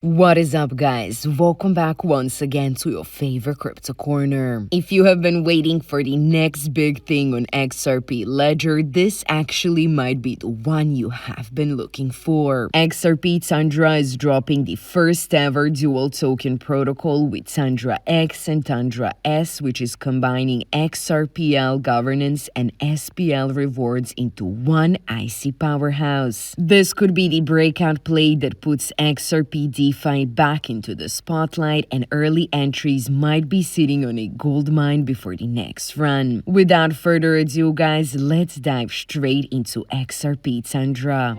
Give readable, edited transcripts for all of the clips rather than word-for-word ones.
What is up, guys? Welcome back once again to your favorite crypto corner. If you have been waiting for the next big thing on XRP Ledger, this actually might be the one you have been looking for. XRP Tundra is dropping the first ever dual token protocol with Tundra X and Tundra S, which is combining XRPL governance and SPL rewards into one icy powerhouse. This could be the breakout play that puts XRP DeFi back into the spotlight, and early entries might be sitting on a gold mine before the next run. Without further ado, guys, let's dive straight into XRP Tundra.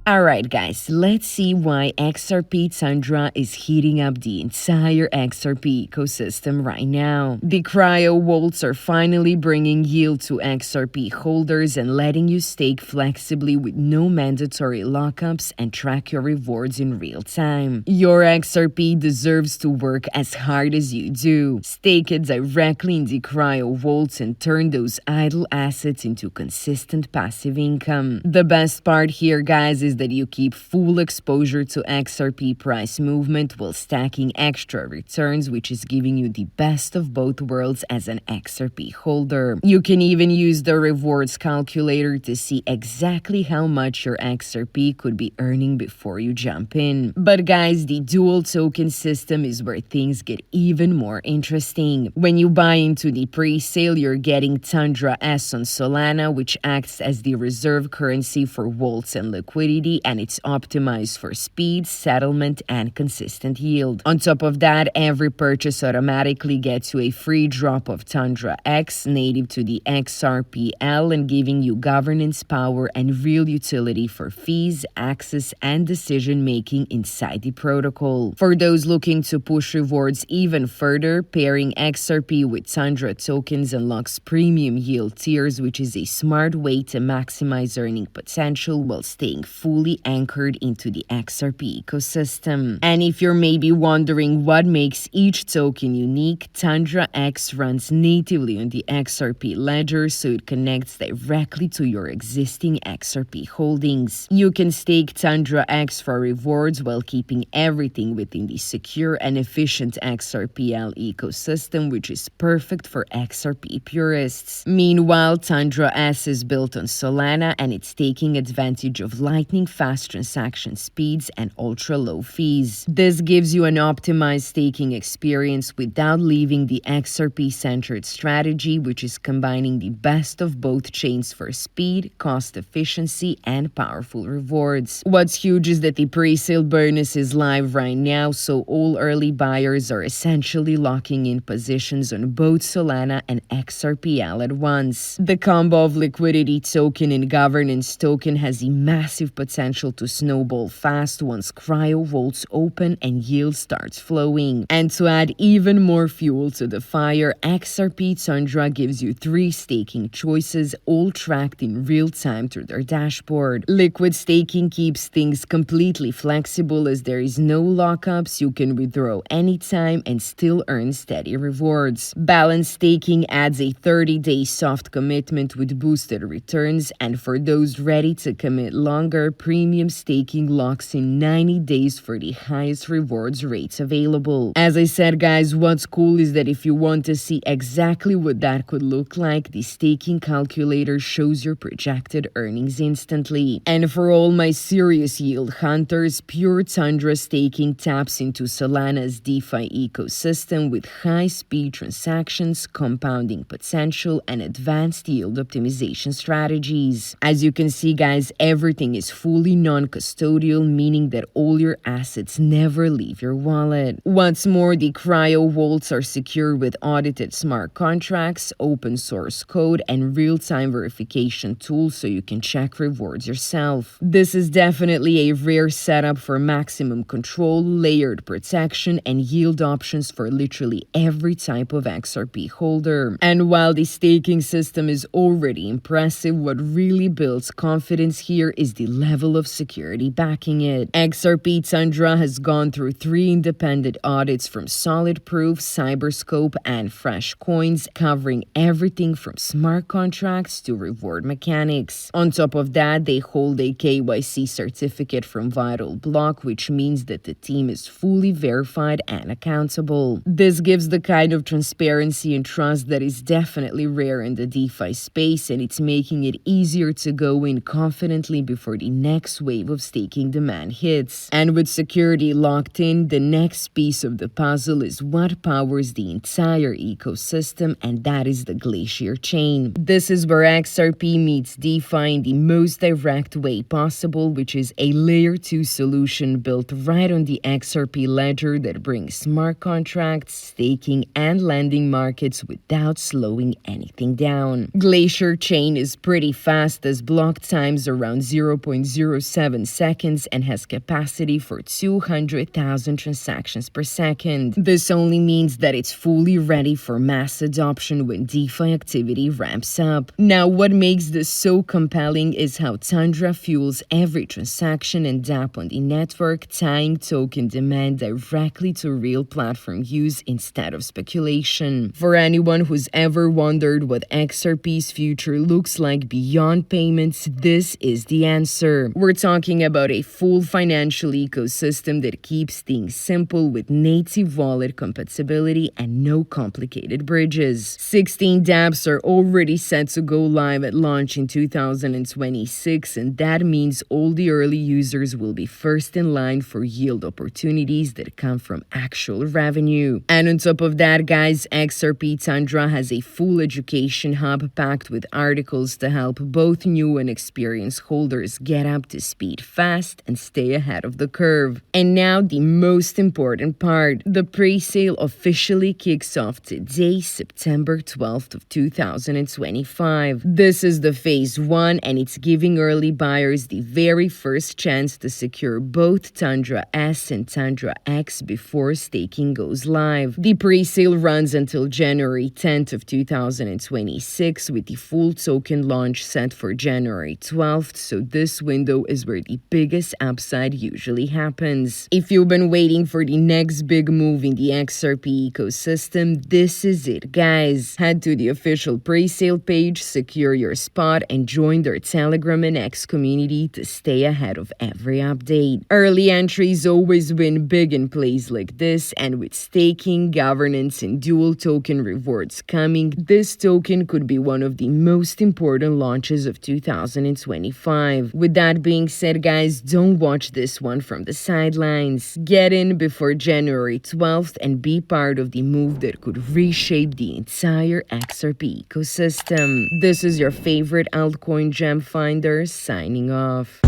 Alright guys, let's see why XRP Tundra is heating up the entire XRP ecosystem right now. The cryo vaults are finally bringing yield to XRP holders and letting you stake flexibly with no mandatory lockups and track your rewards in real time. Your XRP deserves to work as hard as you do. Stake it directly in the cryo vaults and turn those idle assets into consistent passive income. The best part here, guys, is that you keep full exposure to XRP price movement while stacking extra returns, which is giving you the best of both worlds as an XRP holder. You can even use the rewards calculator to see exactly how much your XRP could be earning before you jump in. But guys, the dual token system is where things get even more interesting. When you buy into the pre-sale, you're getting Tundra S on Solana, which acts as the reserve currency for vaults and liquidity, and it's optimized for speed, settlement, and consistent yield. On top of that, every purchase automatically gets you a free drop of Tundra X native to the XRPL and giving you governance power and real utility for fees, access, and decision-making inside the protocol. For those looking to push rewards even further, pairing XRP with Tundra tokens unlocks premium yield tiers, which is a smart way to maximize earning potential while staying fully anchored into the XRP ecosystem. And if you're maybe wondering what makes each token unique, Tundra X runs natively on the XRP ledger, so it connects directly to your existing XRP holdings. You can stake Tundra X for rewards while keeping everything within the secure and efficient XRPL ecosystem, which is perfect for XRP purists. Meanwhile, Tundra S is built on Solana, and it's taking advantage of Lightning fast transaction speeds and ultra-low fees. This gives you an optimized staking experience without leaving the XRP-centered strategy, which is combining the best of both chains for speed, cost efficiency, and powerful rewards. What's huge is that the pre-sale bonus is live right now, so all early buyers are essentially locking in positions on both Solana and XRPL at once. The combo of liquidity token and governance token has a massive potential to snowball fast once cryo vaults open and yield starts flowing. And to add even more fuel to the fire, XRP Tundra gives you 3 staking choices, all tracked in real time through their dashboard. Liquid staking keeps things completely flexible as there is no lockups. You can withdraw anytime and still earn steady rewards. Balanced staking adds a 30-day soft commitment with boosted returns, and for those ready to commit longer, premium staking locks in 90 days for the highest rewards rates available. As I said, guys, what's cool is that if you want to see exactly what that could look like, the staking calculator shows your projected earnings instantly. And for all my serious yield hunters, pure Tundra staking taps into Solana's DeFi ecosystem with high-speed transactions, compounding potential, and advanced yield optimization strategies. As you can see, guys, everything is fully non-custodial, meaning that all your assets never leave your wallet. What's more, the cryo vaults are secure with audited smart contracts, open source code, and real-time verification tools, so you can check rewards yourself. This is definitely a rare setup for maximum control, layered protection, and yield options for literally every type of XRP holder. And while the staking system is already impressive, what really builds confidence here is the level level of security backing it. XRP Tundra has gone through 3 independent audits from Solid Proof, Cyberscope, and Fresh Coins, covering everything from smart contracts to reward mechanics. On top of that, they hold a KYC certificate from Vital Block, which means that the team is fully verified and accountable. This gives the kind of transparency and trust that is definitely rare in the DeFi space, and it's making it easier to go in confidently before the next wave of staking demand hits. And with security locked in, the next piece of the puzzle is what powers the entire ecosystem, and that is the Glacier Chain. This is where XRP meets DeFi in the most direct way possible, which is a layer 2 solution built right on the XRP ledger that brings smart contracts, staking, and lending markets without slowing anything down. Glacier Chain is pretty fast, as block times around 0.07 seconds and has capacity for 200,000 transactions per second. This only means that it's fully ready for mass adoption when DeFi activity ramps up. Now, what makes this so compelling is how Tundra fuels every transaction and dApp on the network, tying token demand directly to real platform use instead of speculation. For anyone who's ever wondered what XRP's future looks like beyond payments, this is the answer. We're talking about a full financial ecosystem that keeps things simple with native wallet compatibility and no complicated bridges. 16 dApps are already set to go live at launch in 2026, and that means all the early users will be first in line for yield opportunities that come from actual revenue. And on top of that, guys, XRP Tundra has a full education hub packed with articles to help both new and experienced holders get up to speed fast and stay ahead of the curve. And now the most important part. The pre-sale officially kicks off today, September 12th of 2025. This is the phase 1, and it's giving early buyers the very first chance to secure both Tundra S and Tundra X before staking goes live. The pre-sale runs until January 10th of 2026, with the full token launch set for January 12th, so this window is where the biggest upside usually happens. If you've been waiting for the next big move in the XRP ecosystem, this is it, guys. Head to the official pre-sale page, secure your spot, and join their Telegram and X community to stay ahead of every update. Early entries always win big in plays like this, and with staking, governance, and dual token rewards coming, this token could be one of the most important launches of 2025. With that being said, guys, don't watch this one from the sidelines. Get in before January 12th and be part of the move that could reshape the entire XRP ecosystem. This is your favorite altcoin gem finder signing off.